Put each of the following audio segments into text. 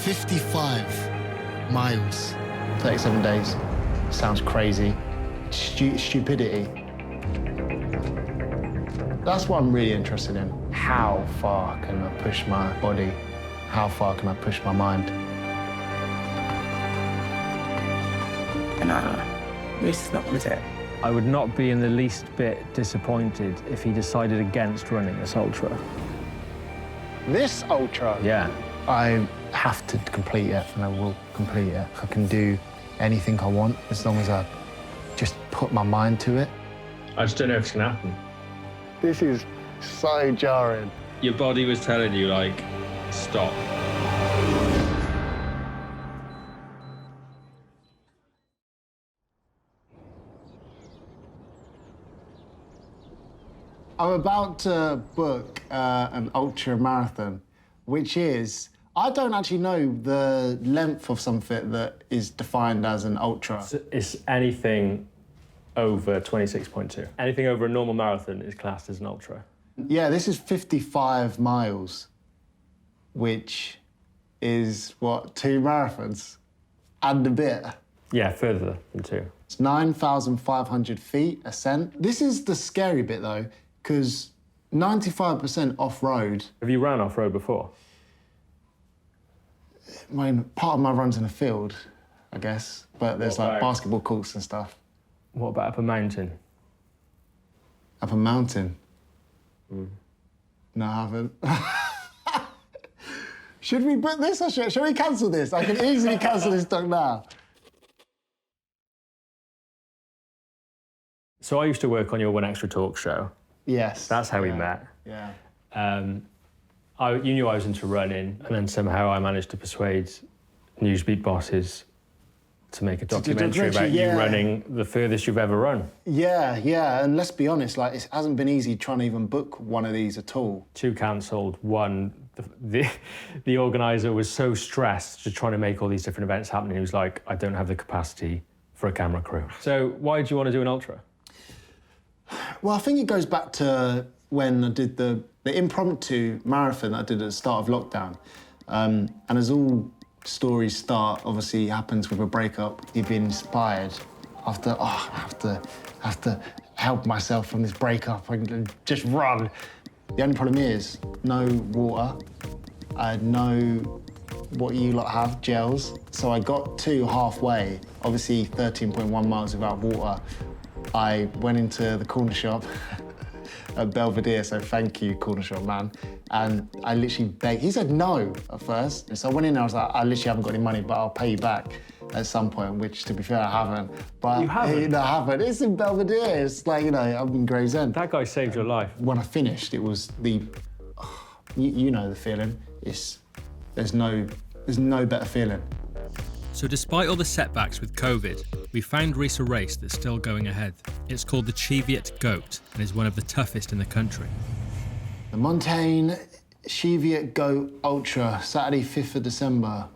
55 miles. 37 days. Sounds crazy. Stupidity. That's what I'm really interested in. How far can I push my body? How far can I push my mind? And Rhys is not with it. I would not be in the least bit disappointed if he decided against running this ultra. This ultra? Yeah. I have to complete it, and I will complete it. I can do anything I want as long as I just put my mind to it. I just don't know if it's gonna happen. This is so jarring. Your body was telling you, like, stop. I'm about to book an ultra marathon, which is, I don't actually know the length of something that is defined as an ultra. It's anything over 26.2. Anything over a normal marathon is classed as an ultra. Yeah, this is 55 miles, which is, what, 2 marathons and a bit. Yeah, further than 2. It's 9,500 feet ascent. This is the scary bit, though, because 95% off-road. Have you ran off-road before? I mean, part of my run's in a field, I guess, but there's like basketball courts and stuff. What about up a mountain? Up a mountain? No, I haven't. Should we book this or should we cancel this? I can easily cancel this talk now. So I used to work on your One Extra Talk show. Yes. That's how we met. Yeah. You knew I was into running, and then somehow I managed to persuade Newsbeat bosses to make a documentary about you running the furthest you've ever run. Yeah, and let's be honest, like, it hasn't been easy trying to even book one of these at all. 2 cancelled, 1, the organiser was so stressed just trying to make all these different events happen, he was like, I don't have the capacity for a camera crew. So why do you want to do an ultra? Well, I think it goes back to when I did the impromptu marathon that I did at the start of lockdown. And as all stories start, obviously happens with a breakup, you've been inspired after, I have to help myself from this breakup and just run. The only problem is, no water. I had no, what you lot have, gels. So I got to halfway, obviously 13.1 miles without water. I went into the corner shop at Belvedere, so thank you, corner shop man. And I literally begged. He said no at first. And so I went in there, I was like, I literally haven't got any money, but I'll pay you back at some point, which, to be fair, I haven't. But you haven't? No, I haven't. It's in Belvedere. It's like, you know, I'm in Gray's End. That guy saved your life. When I finished, it was the, you know the feeling. There's no better feeling. So despite all the setbacks with COVID, we found Rhys a race that's still going ahead. It's called the Cheviot Goat and is one of the toughest in the country. The Montane Cheviot Goat Ultra, Saturday, 5th of December.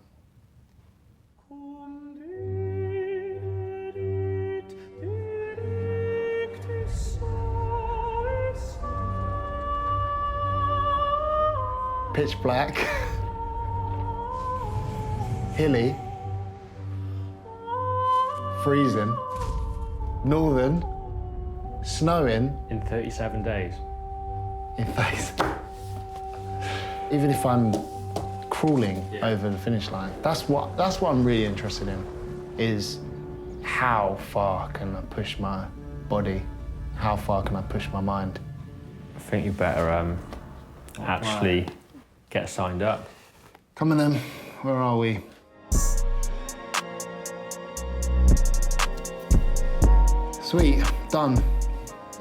Pitch black, hilly, freezing, northern, snowing. In 37 days. In face. Even if I'm crawling over the finish line, that's what I'm really interested in, is how far can I push my body? How far can I push my mind? I think you better actually get signed up. Come on then, where are we? Sweet, done.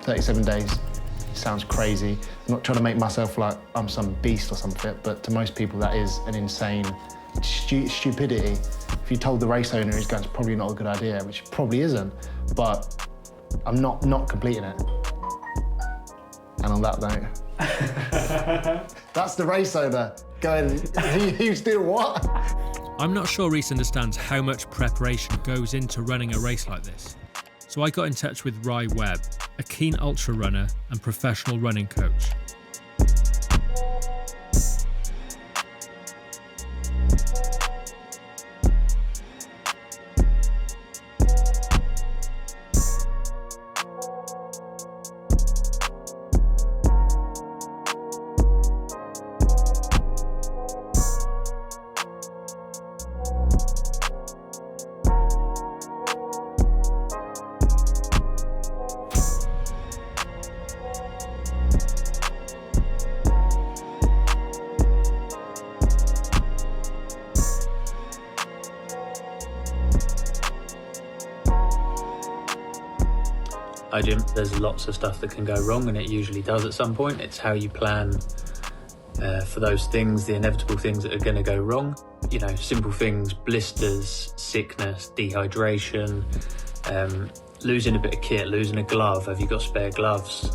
37 days. Sounds crazy. I'm not trying to make myself like I'm some beast or something, but to most people that is an insane stupidity. If you told the race owner it's probably not a good idea, which it probably isn't, but I'm not completing it. And on that note, that's the race owner going, he's doing what? I'm not sure Rhys understands how much preparation goes into running a race like this. So I got in touch with Rye Webb, a keen ultra runner and professional running coach. Hi Jim. There's lots of stuff that can go wrong, and it usually does at some point. It's how you plan for those things, the inevitable things that are going to go wrong. You know, simple things, blisters, sickness, dehydration, losing a bit of kit, losing a glove. Have you got spare gloves?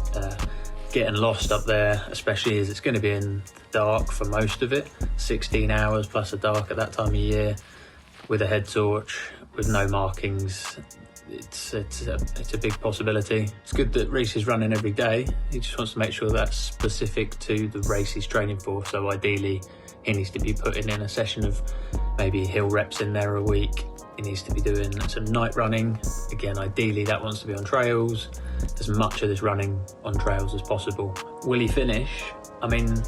Getting lost up there, especially as it's going to be in the dark for most of it. 16 hours plus a dark at that time of year, with a head torch, with no markings. It's a big possibility. It's good that Rhys is running every day. He just wants to make sure that's specific to the race he's training for. So ideally, he needs to be putting in a session of maybe hill reps in there a week. He needs to be doing some night running. Again, ideally that wants to be on trails. As much of this running on trails as possible. Will he finish? I mean,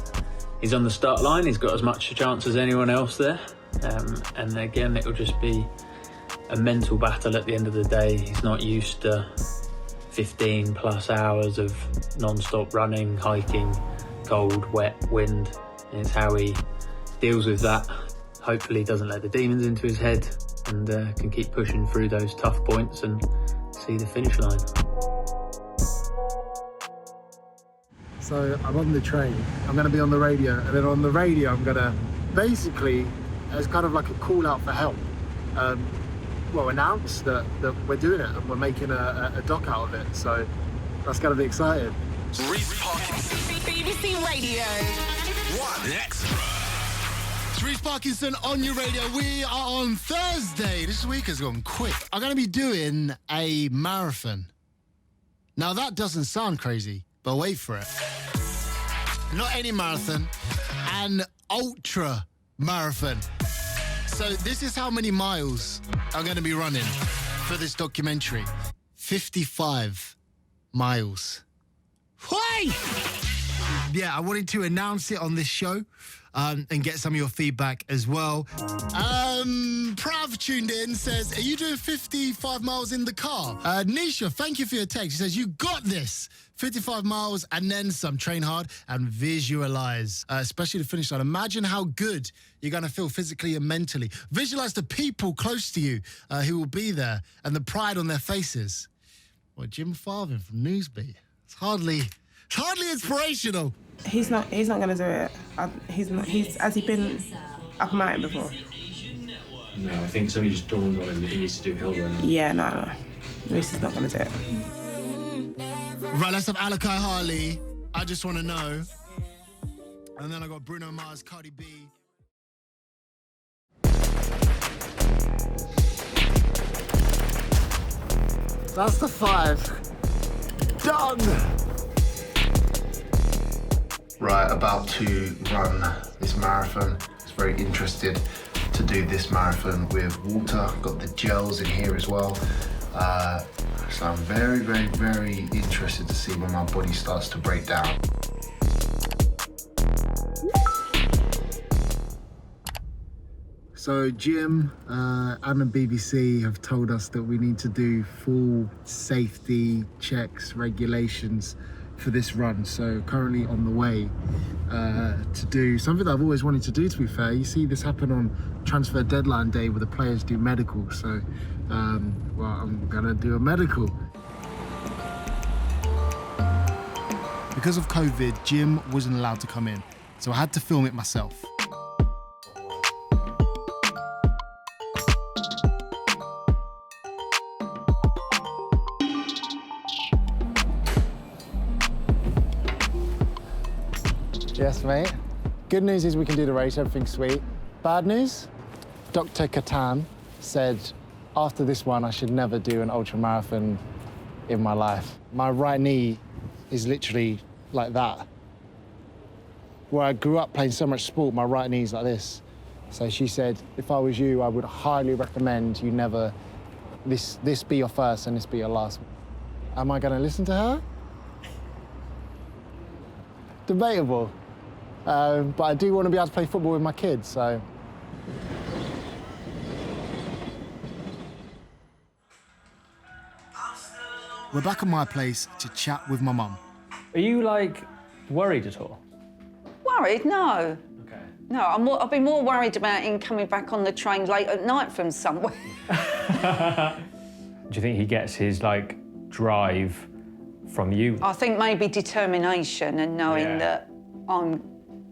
he's on the start line. He's got as much a chance as anyone else there. And again, it'll just be a mental battle at the end of the day. He's not used to 15 plus hours of non-stop running, hiking, cold, wet, wind. And it's how he deals with that. Hopefully he doesn't let the demons into his head and can keep pushing through those tough points and see the finish line. So I'm on the train, I'm going to be on the radio, and then on the radio I'm going to basically, as kind of like a call out for help, announce that we're doing it and we're making a doc out of it. So that's going to be exciting. Reece Parkinson. BBC Radio. One extra. It's Reece Parkinson on your radio. We are on Thursday. This week has gone quick. I'm going to be doing a marathon. Now that doesn't sound crazy, but wait for it. Not any marathon, an ultra marathon. So this is how many miles I'm going to be running for this documentary. 55 miles. Why? Yeah, I wanted to announce it on this show and get some of your feedback as well. Prav tuned in, says, are you doing 55 miles in the car? Nisha, thank you for your text. She says, you got this. 55 miles and then some. Train hard and visualize, especially the finish line. Imagine how good you're going to feel physically and mentally. Visualize the people close to you who will be there and the pride on their faces. Well, Jim Farthing from Newsbeat. It's hardly inspirational. He's not going to do it. Has he been up a mountain before? No, I think somebody just dawned on him that he needs to do hill running. Yeah, no. Reece is not going to do it. Right, let's have Alakai Harley. I Just Want to Know. And then I got Bruno Mars, Cardi B. That's the 5. Done! Right, about to run this marathon. I was very interested to do this marathon with water. Got the gels in here as well. So I'm very, very, very interested to see when my body starts to break down. So Jim and the BBC have told us that we need to do full safety checks, regulations for this run. So currently on the way to do something that I've always wanted to do, to be fair. You see this happen on transfer deadline day where the players do medical. So, I'm gonna do a medical. Because of COVID, Jim wasn't allowed to come in, so I had to film it myself. Yes, mate. Good news is we can do the race, everything's sweet. Bad news? Dr. Katan said after this one I should never do an ultra marathon in my life. My right knee is literally like that. Where I grew up playing so much sport, my right knee's like this. So she said, if I was you, I would highly recommend you never, this be your first and this be your last. Am I gonna listen to her? Debatable. But I do want to be able to play football with my kids, so. We're back at my place to chat with my mum. Are you, like, worried at all? Worried? No. Okay. No, I'll be more worried about him coming back on the train late at night from somewhere. Do you think he gets his, like, drive from you? I think maybe determination and knowing that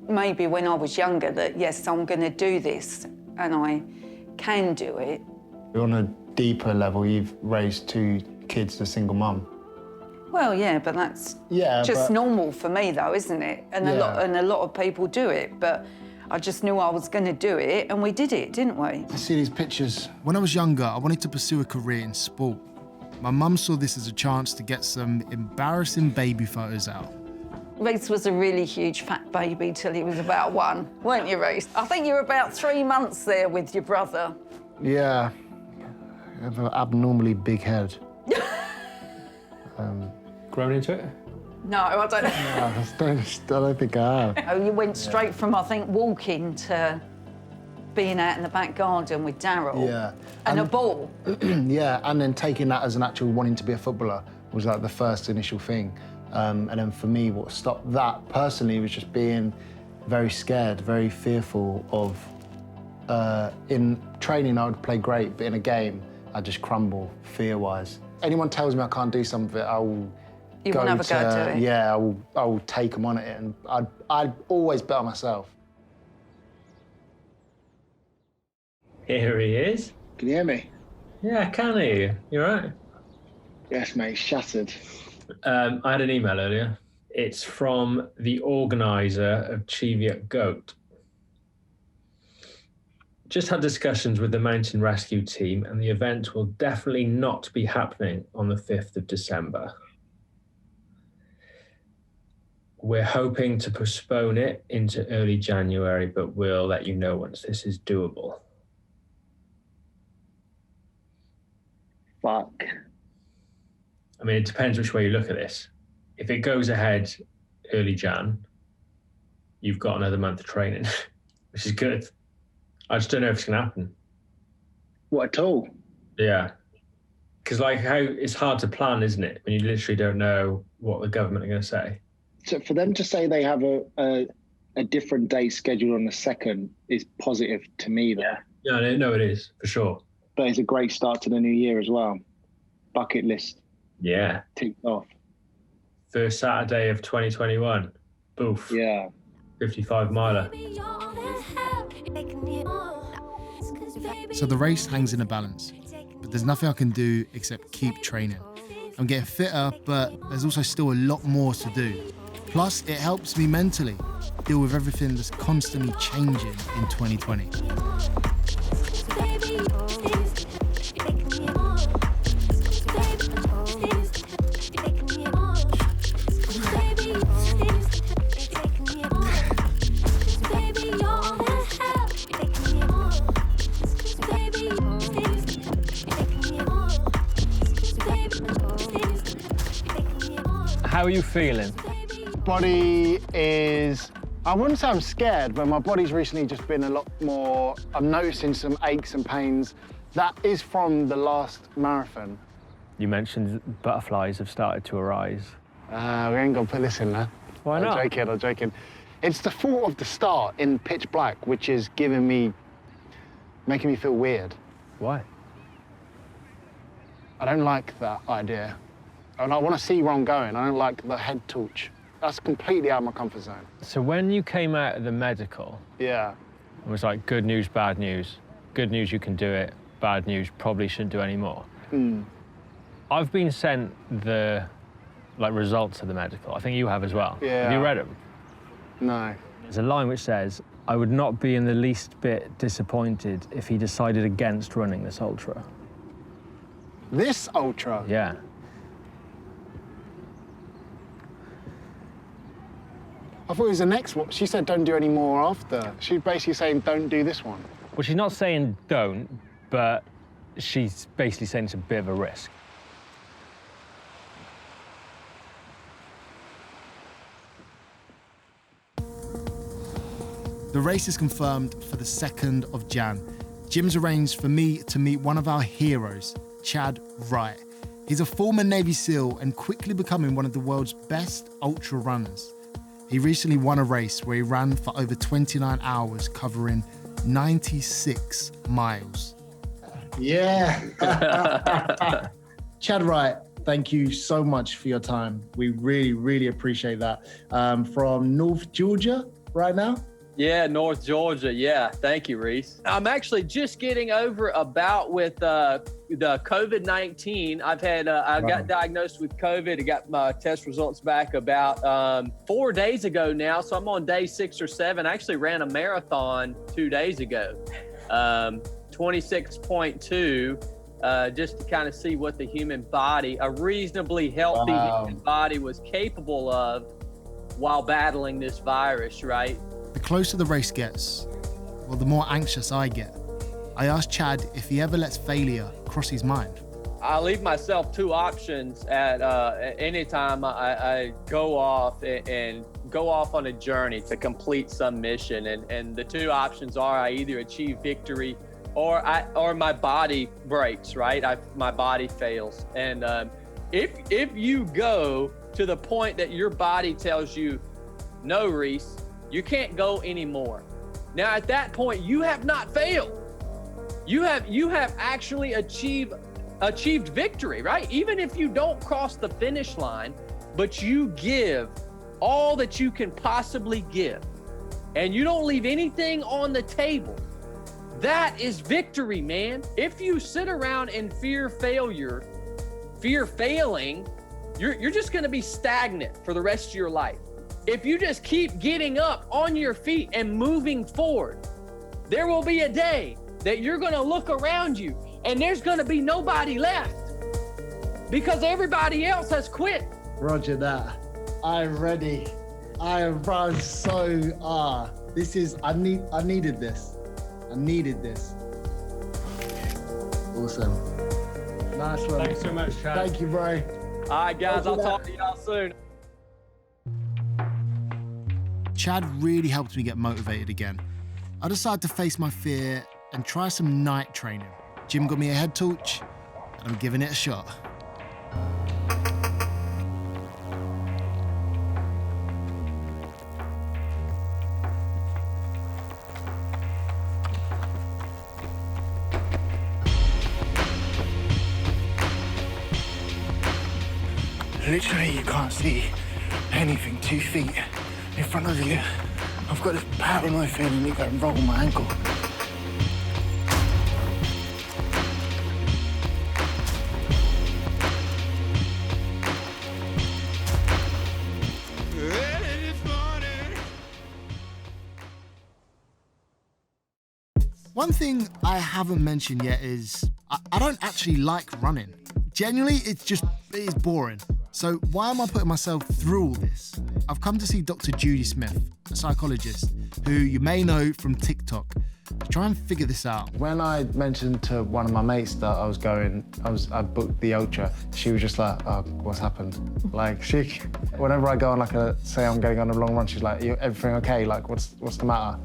maybe when I was younger, that yes, I'm going to do this and I can do it. On a deeper level, you've raised 2 kids to single mum. Well, yeah, but that's just normal for me, though, isn't it? And a lot of people do it, but I just knew I was going to do it, and we did it, didn't we? I see these pictures. When I was younger, I wanted to pursue a career in sport. My mum saw this as a chance to get some embarrassing baby photos out. Rhys was a really huge fat baby till he was about 1, weren't you, Rhys? I think you were about 3 months there with your brother. Yeah, I have an abnormally big head. Grown into it? No, I don't know. I don't think I have. Oh, you went straight from, I think, walking to being out in the back garden with Daryl. Yeah. And a ball. Yeah, and then taking that as an actual wanting to be a footballer was like the first initial thing. And then for me, what stopped that personally was just being very scared, very fearful of, in training I would play great, but in a game I'd just crumble fear-wise. Anyone tells me I can't do something, I will You will never go do it. Yeah, I will take them on it, and I'd always bet on myself. Here he is. Can you hear me? Yeah, I can hear you. You all right? Yes, mate, shattered. I had an email earlier. It's from the organiser of Cheviot Goat. Just had discussions with the mountain rescue team, and the event will definitely not be happening on the 5th of December. We're hoping to postpone it into early January, but we'll let you know once this is doable. Fuck. I mean, it depends which way you look at this. If it goes ahead early Jan, you've got another month of training, which is good. I just don't know if it's going to happen. What at all? Yeah. Because like how it's hard to plan, isn't it? When you literally don't know what the government are going to say. So for them to say they have a different day scheduled on the 2nd is positive to me, though. Yeah, no, it is, for sure. But it's a great start to the new year as well. Bucket list. Yeah. Ticked off. First Saturday of 2021. Boof. Yeah. 55 miler. So the race hangs in a balance, but there's nothing I can do except keep training. I'm getting fitter, but there's also still a lot more to do. Plus, it helps me mentally deal with everything that's constantly changing in 2020. How are you feeling? Body is, I wouldn't say I'm scared, but my body's recently just been a lot more, I'm noticing some aches and pains. That is from the last marathon. You mentioned butterflies have started to arise. We ain't gonna put this in there. Why not? I'm joking. It's the thought of the start in pitch black, which is making me feel weird. Why? I don't like that idea. And I want to see where I'm going. I don't like the head torch. That's completely out of my comfort zone. So when you came out of the medical, Yeah. it was like good news, bad news. Good news, you can do it. Bad news, probably shouldn't do any more. I've been sent the results of the medical. I think you have as well. Yeah. Have you read them? No. There's a line which says, "I would not be in the least bit disappointed if he decided against running this ultra." This ultra? Yeah. I thought it was the next one. She said don't do any more after. She's basically saying don't do this one. Well, she's not saying don't, but she's basically saying it's a bit of a risk. The race is confirmed for the 2nd of Jan. Jim's arranged for me to meet one of our heroes, Chad Wright. He's a former Navy SEAL and quickly becoming one of the world's best ultra runners. He recently won a race where he ran for over 29 hours, covering 96 miles. Yeah. Chad Wright, thank you so much for your time. We really, really appreciate that. From North Georgia right now? Yeah, North Georgia. Yeah, thank you, Rhys. I'm actually just getting over a bout with the COVID-19. I got diagnosed with COVID. I got my test results back about 4 days ago now. So I'm on day 6 or 7. I actually ran a marathon 2 days ago, 26.2, just to kind of see what the human body, a reasonably healthy human body, was capable of while battling this virus, right? The closer the race gets, well, the more anxious I get. I asked Chad if he ever lets failure cross his mind. I leave myself 2 options at any time I go off and go off on a journey to complete some mission. And the 2 options are I either achieve victory or my body breaks, right? My body fails. And if you go to the point that your body tells you, no, Rhys, you can't go anymore. Now, at that point, you have not failed. You have actually achieved victory, right? Even if you don't cross the finish line, but you give all that you can possibly give, and you don't leave anything on the table, that is victory, man. If you sit around and fear failing, you're just gonna be stagnant for the rest of your life. If you just keep getting up on your feet and moving forward, there will be a day that you're gonna look around you and there's gonna be nobody left because everybody else has quit. Roger that. I'm ready. I am this is, I needed this. I needed this. Awesome. Nice one. Thanks so much, Chad. Thank you, bro. All right, guys, I'll talk to y'all soon. Chad really helped me get motivated again. I decided to face my fear and try some night training. Jim got me a head torch, and I'm giving it a shot. Literally, you can't see anything 2 feet in front of you. I've got this paranoid feeling you're going to roll my ankle. One thing I haven't mentioned yet is I don't actually like running. Genuinely, it is boring. So why am I putting myself through all this? I've come to see Dr. Judy Smith, a psychologist, who you may know from TikTok, to try and figure this out. When I mentioned to one of my mates that I booked the Ultra, she was just like, oh, what's happened? Like, whenever I go on say I'm going on a long run, she's like, everything okay? Like, what's the matter?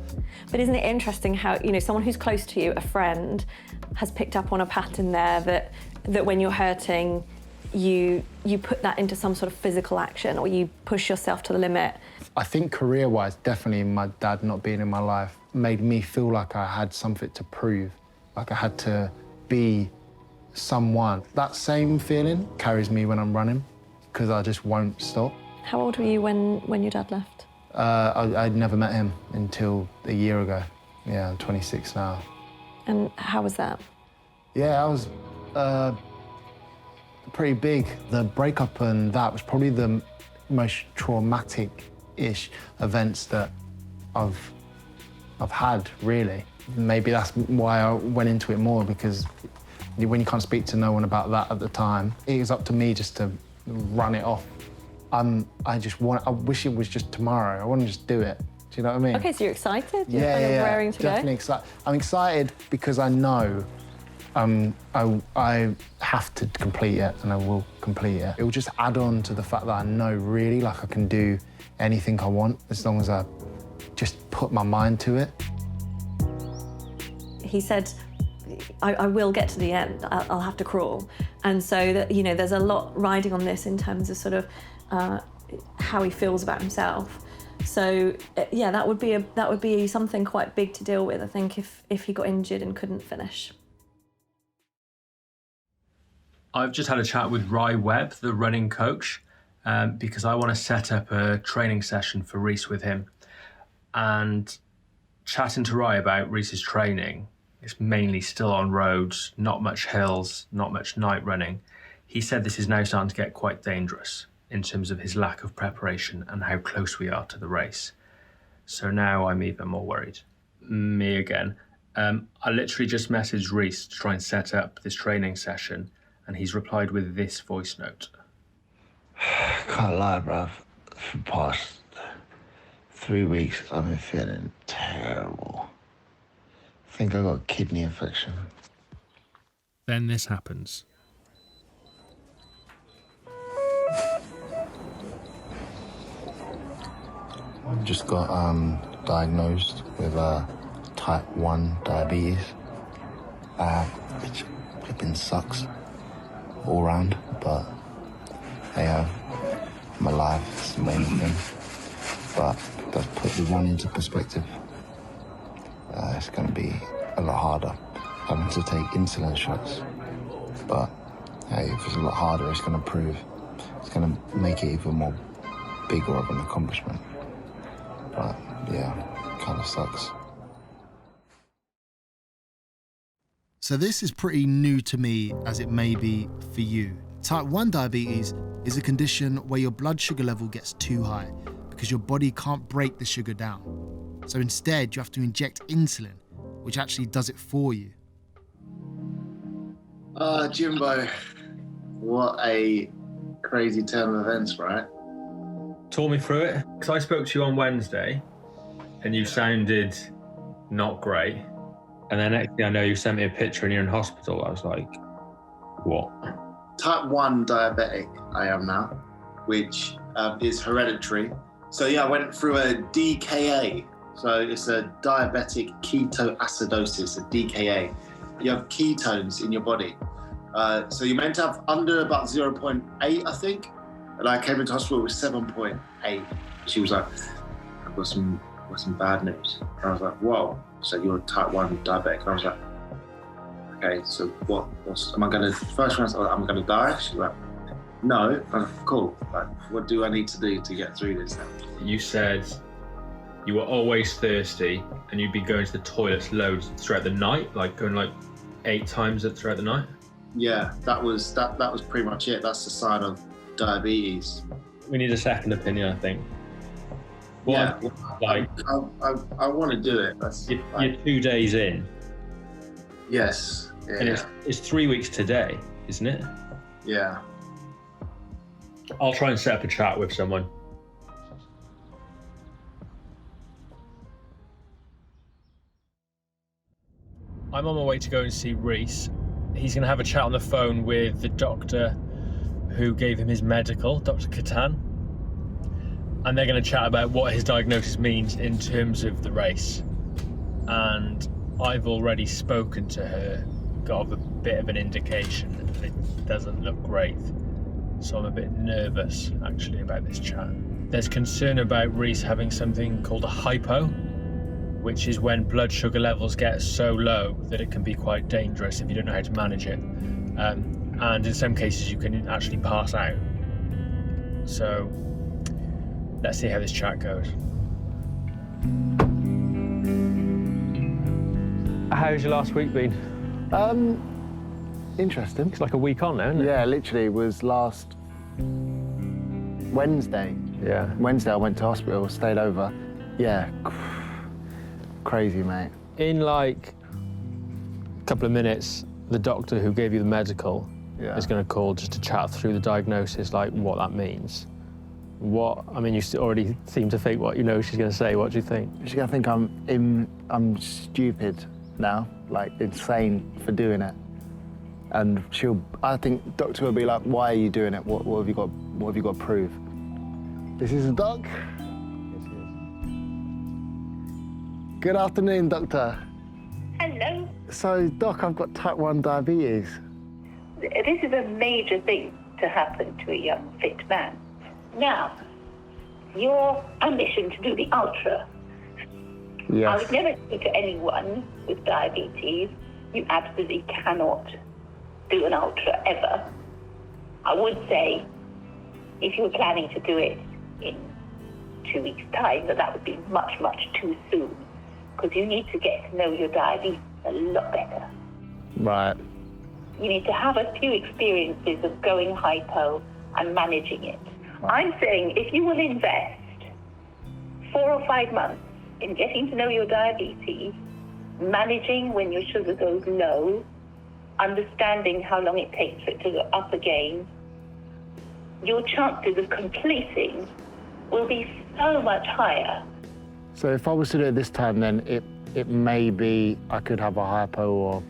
But isn't it interesting how, someone who's close to you, a friend, has picked up on a pattern there that when you're hurting, you put that into some sort of physical action, or you push yourself to the limit. I think career-wise, definitely my dad not being in my life made me feel like I had something to prove, like I had to be someone. That same feeling carries me when I'm running, because I just won't stop. How old were you when your dad left? I'd never met him until a year ago. Yeah, I'm 26 now. And how was that? Yeah, I was pretty big. The breakup and that was probably the most traumatic-ish events that I've had, really. Maybe that's why I went into it more, because when you can't speak to no one about that at the time, it was up to me just to run it off. I wish it was just tomorrow. I want to just do it. Do you know what I mean? Okay, so you're excited? You're Yeah, raring to definitely go? excited. I'm excited because I know I have to complete it, and I will complete it. It will just add on to the fact that I know really, like, I can do anything I want as long as I just put my mind to it. He said, I will get to the end, I'll have to crawl. And so that, there's a lot riding on this in terms of sort of how he feels about himself. So yeah, that would be something quite big to deal with, I think, if he got injured and couldn't finish. I've just had a chat with Rhys Webb, the running coach, because I want to set up a training session for Rhys with him. And chatting to Rhys about Rhys's training, it's mainly still on roads, not much hills, not much night running. He said this is now starting to get quite dangerous in terms of his lack of preparation and how close we are to the race. So now I'm even more worried. Me again. I literally just messaged Rhys to try and set up this training session, and he's replied with this voice note. Can't lie, bruv. For the past 3 weeks, I've been feeling terrible. I think I got a kidney infection. Then this happens. I just got diagnosed with type 1 diabetes, which flipping sucks all round, but hey, I'm alive, it's the main thing. But it does put the one into perspective. It's going to be a lot harder having to take insulin shots. But hey, if it's a lot harder, it's going to make it even more bigger of an accomplishment. But yeah, kind of sucks. So this is pretty new to me, as it may be for you. Type 1 diabetes is a condition where your blood sugar level gets too high because your body can't break the sugar down. So instead, you have to inject insulin, which actually does it for you. Jimbo, what a crazy turn of events, right? Talk me through it. Because I spoke to you on Wednesday and you sounded not great. And then next thing I know, you sent me a picture and you're in hospital. I was like, what? Type 1 diabetic I am now, which is hereditary. So yeah, I went through a DKA. So it's a diabetic ketoacidosis, a DKA. You have ketones in your body. So you're meant to have under about 0.8, I think. And I came into hospital with 7.8. She was like, I've got some bad news. And I was like, whoa, so you're type 1 diabetic. And I was like, okay, so am I gonna, first one, I'm gonna die? She's like, no. I'm like, cool, like, what do I need to do to get through this now? You said you were always thirsty and you'd be going to the toilets loads throughout the night, like going like 8 times throughout the night? Yeah, that was pretty much it. That's the sign of diabetes. We need a second opinion, I think. Yeah, like I want to do it. You're 2 days in. Yes. Yeah. And it's 3 weeks today, isn't it? Yeah. I'll try and set up a chat with someone. I'm on my way to go and see Rhys. He's going to have a chat on the phone with the doctor who gave him his medical, Dr. Catan. And they're going to chat about what his diagnosis means in terms of the race. And I've already spoken to her, got a bit of an indication that it doesn't look great. So I'm a bit nervous, actually, about this chat. There's concern about Rhys having something called a hypo, which is when blood sugar levels get so low that it can be quite dangerous if you don't know how to manage it. And in some cases, you can actually pass out. So let's see how this chat goes. How's your last week been? Interesting. It's like a week on now, isn't it? Yeah, literally, it was last Wednesday. Yeah. Wednesday I went to hospital, stayed over. Yeah, crazy, mate. In like a couple of minutes, the doctor who gave you the medical is going to call just to chat through the diagnosis, like what that means. I mean, you already seem to think what you know she's going to say. What do you think? She's going to think I'm stupid now, like insane for doing it. And I think doctor will be like, why are you doing it? What have you got to prove? This is Doc. Yes, he is. Good afternoon, doctor. Hello. So, Doc, I've got type 1 diabetes. This is a major thing to happen to a young, fit man. Now, your ambition to do the ultra. Yes. I would never say to anyone with diabetes, you absolutely cannot do an ultra ever. I would say, if you were planning to do it in 2 weeks' time, that would be much, much too soon, because you need to get to know your diabetes a lot better. Right. You need to have a few experiences of going hypo and managing it. I'm saying if you will invest 4 or 5 months in getting to know your diabetes, managing when your sugar goes low, understanding how long it takes for it to go up again, your chances of completing will be so much higher. So if I was to do it this time, then it may be I could have a hypo or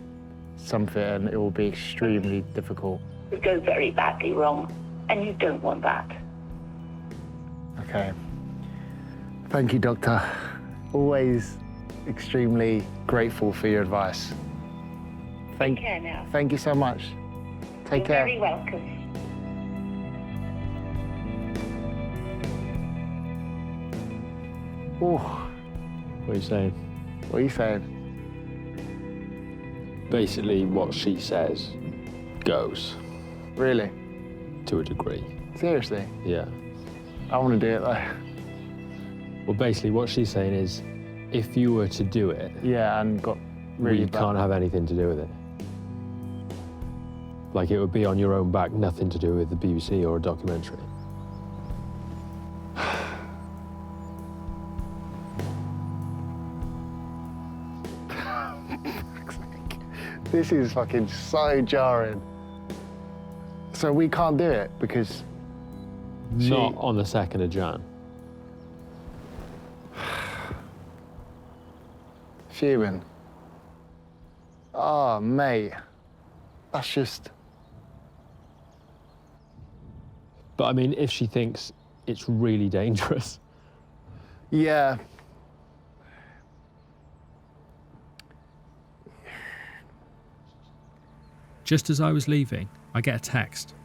something, and it will be extremely difficult. It goes very badly wrong, and you don't want that. Okay. Thank you, Doctor. Always extremely grateful for your advice. Take care now. Thank you so much. Take care. You're very welcome. Oh, What are you saying? what are you saying? Basically, what she says goes Really? to a degree. Seriously? Yeah. I want to do it though. Well, basically, what she's saying is, if you were to do it, Yeah, and got really you bad. can't have anything to do with it. Like, it would be on your own back, nothing to do with the BBC or a documentary. This is fucking so jarring. So we can't do it because Not on the 2nd of Jan. fuming. Oh, mate. That's just... But I mean, if she thinks it's really dangerous. Yeah. Just as I was leaving, I get a text.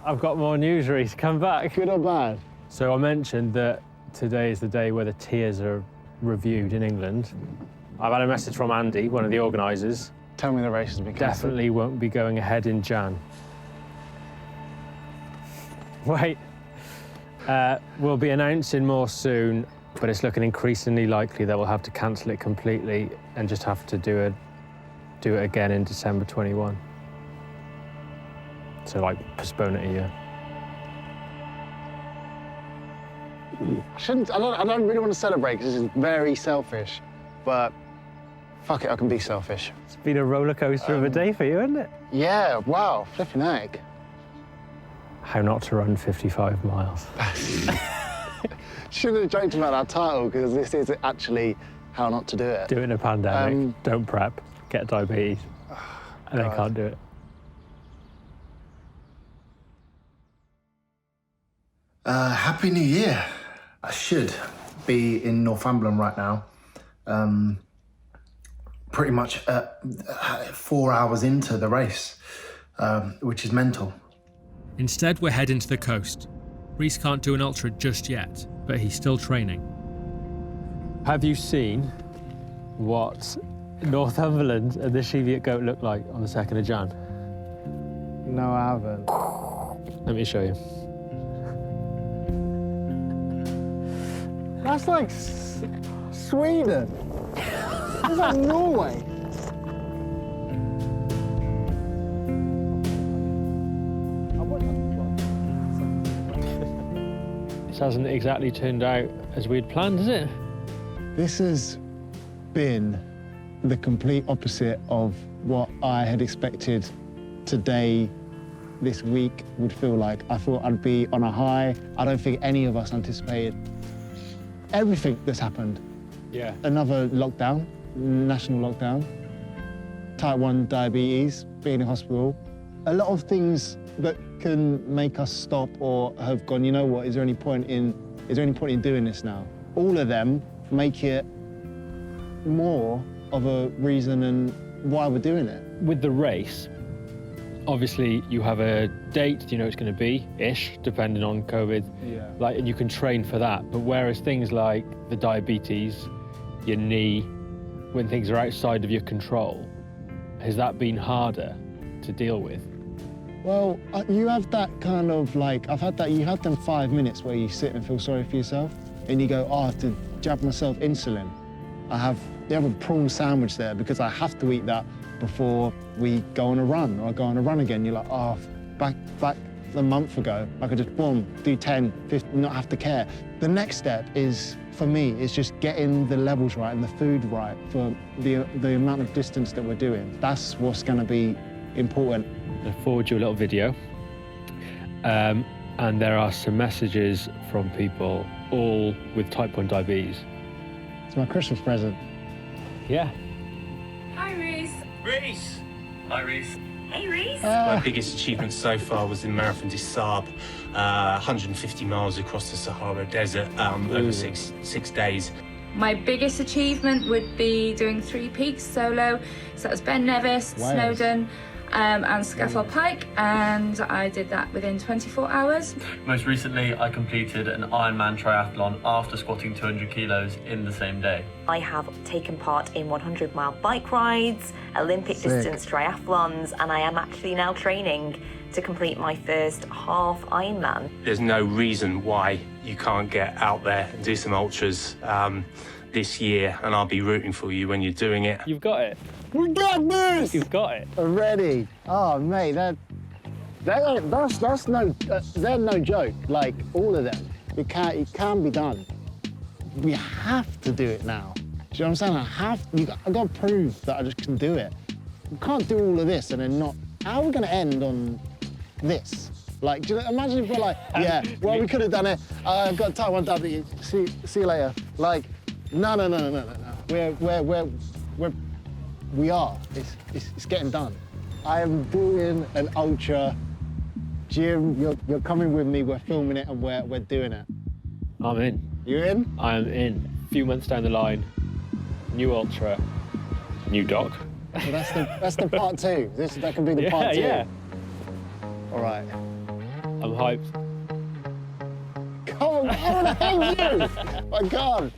I've got more news, Rhys. Come back. Good or bad? So I mentioned that today is the day where the tiers are reviewed in England. I've had a message from Andy, one of the organisers. Tell me the race has been cancelled. Definitely won't be going ahead in Jan. Wait. We'll be announcing more soon, but it's looking increasingly likely that we'll have to cancel it completely and just have to do it again in December 21. So, like, postpone it a year. I don't really want to celebrate because this is very selfish, but fuck it, I can be selfish. It's been a roller coaster of a day for you, hasn't it? Yeah, wow, flipping heck. How not to run 55 miles. Shouldn't have joked about that title because this is actually how not to do it. Do it in a pandemic. Don't prep. Get diabetes. And then can't do it. Happy New Year. I should be in Northumberland right now. Pretty much 4 hours into the race, which is mental. Instead, we're heading to the coast. Rhys can't do an ultra just yet, but he's still training. Have you seen what Northumberland and the Cheviot Goat look like on the 2nd of Jan? No, I haven't. Let me show you. That's like Sweden. That's like Norway. This hasn't exactly turned out as we'd planned, has it? This has been the complete opposite of what I had expected today, this week would feel like. I thought I'd be on a high. I don't think any of us anticipated everything that's happened. Yeah. Another lockdown, national lockdown, type 1 diabetes, being in hospital. A lot of things that can make us stop or have gone, you know what, is there any point in doing this now? All of them make it more of a reason and why we're doing it. With the race, obviously you have a date, you know it's going to be, ish, depending on COVID. Yeah. And you can train for that. But whereas things like the diabetes, your knee, when things are outside of your control, has that been harder to deal with? Well, you have that kind of like, I've had that, you had them 5 minutes where you sit and feel sorry for yourself and you go, oh, I have to jab myself insulin. They have a prawn sandwich there because I have to eat that before we go on a run or I go on a run again. You're like, oh, back a month ago, I could just, boom, do 10, 15, not have to care. The next step is, for me, is just getting the levels right and the food right for the amount of distance that we're doing. That's what's gonna be important. I'll forward you a little video. And there are some messages from people, all with type 1 diabetes. It's my Christmas present. Yeah. Hi, Rhys. Rhys! Hi, Rhys. Hey, Rhys. My biggest achievement so far was in Marathon des Sables, 150 miles across the Sahara Desert over six days. My biggest achievement would be doing 3 peaks solo. So that was Ben Nevis, Snowdon, and Scaffold Pike, and I did that within 24 hours. Most recently, I completed an Ironman triathlon after squatting 200 kilos in the same day. I have taken part in 100-mile bike rides, Olympic distance triathlons, and I am actually now training to complete my first half Ironman. There's no reason why you can't get out there and do some ultras this year, and I'll be rooting for you when you're doing it. You've got it. We got this! You've got it. Already. Oh, mate, they're no joke. Like, all of them. It can be done. We have to do it now. Do you know what I'm saying? I got to prove that I just can do it. We can't do all of this and then not. How are we going to end on this? Like, do you know, imagine if we're like, yeah, well, we could have done it. I've got time, one W. See you later. Like, no. We are. It's getting done. I am doing an ultra. Jim, you're coming with me. We're filming it and we're doing it. I'm in. You in? I am in. A few months down the line, new ultra, new dog. So that's the part 2. That can be the part 2. Yeah. All right. I'm hyped. Come on, I want to thank you. My God.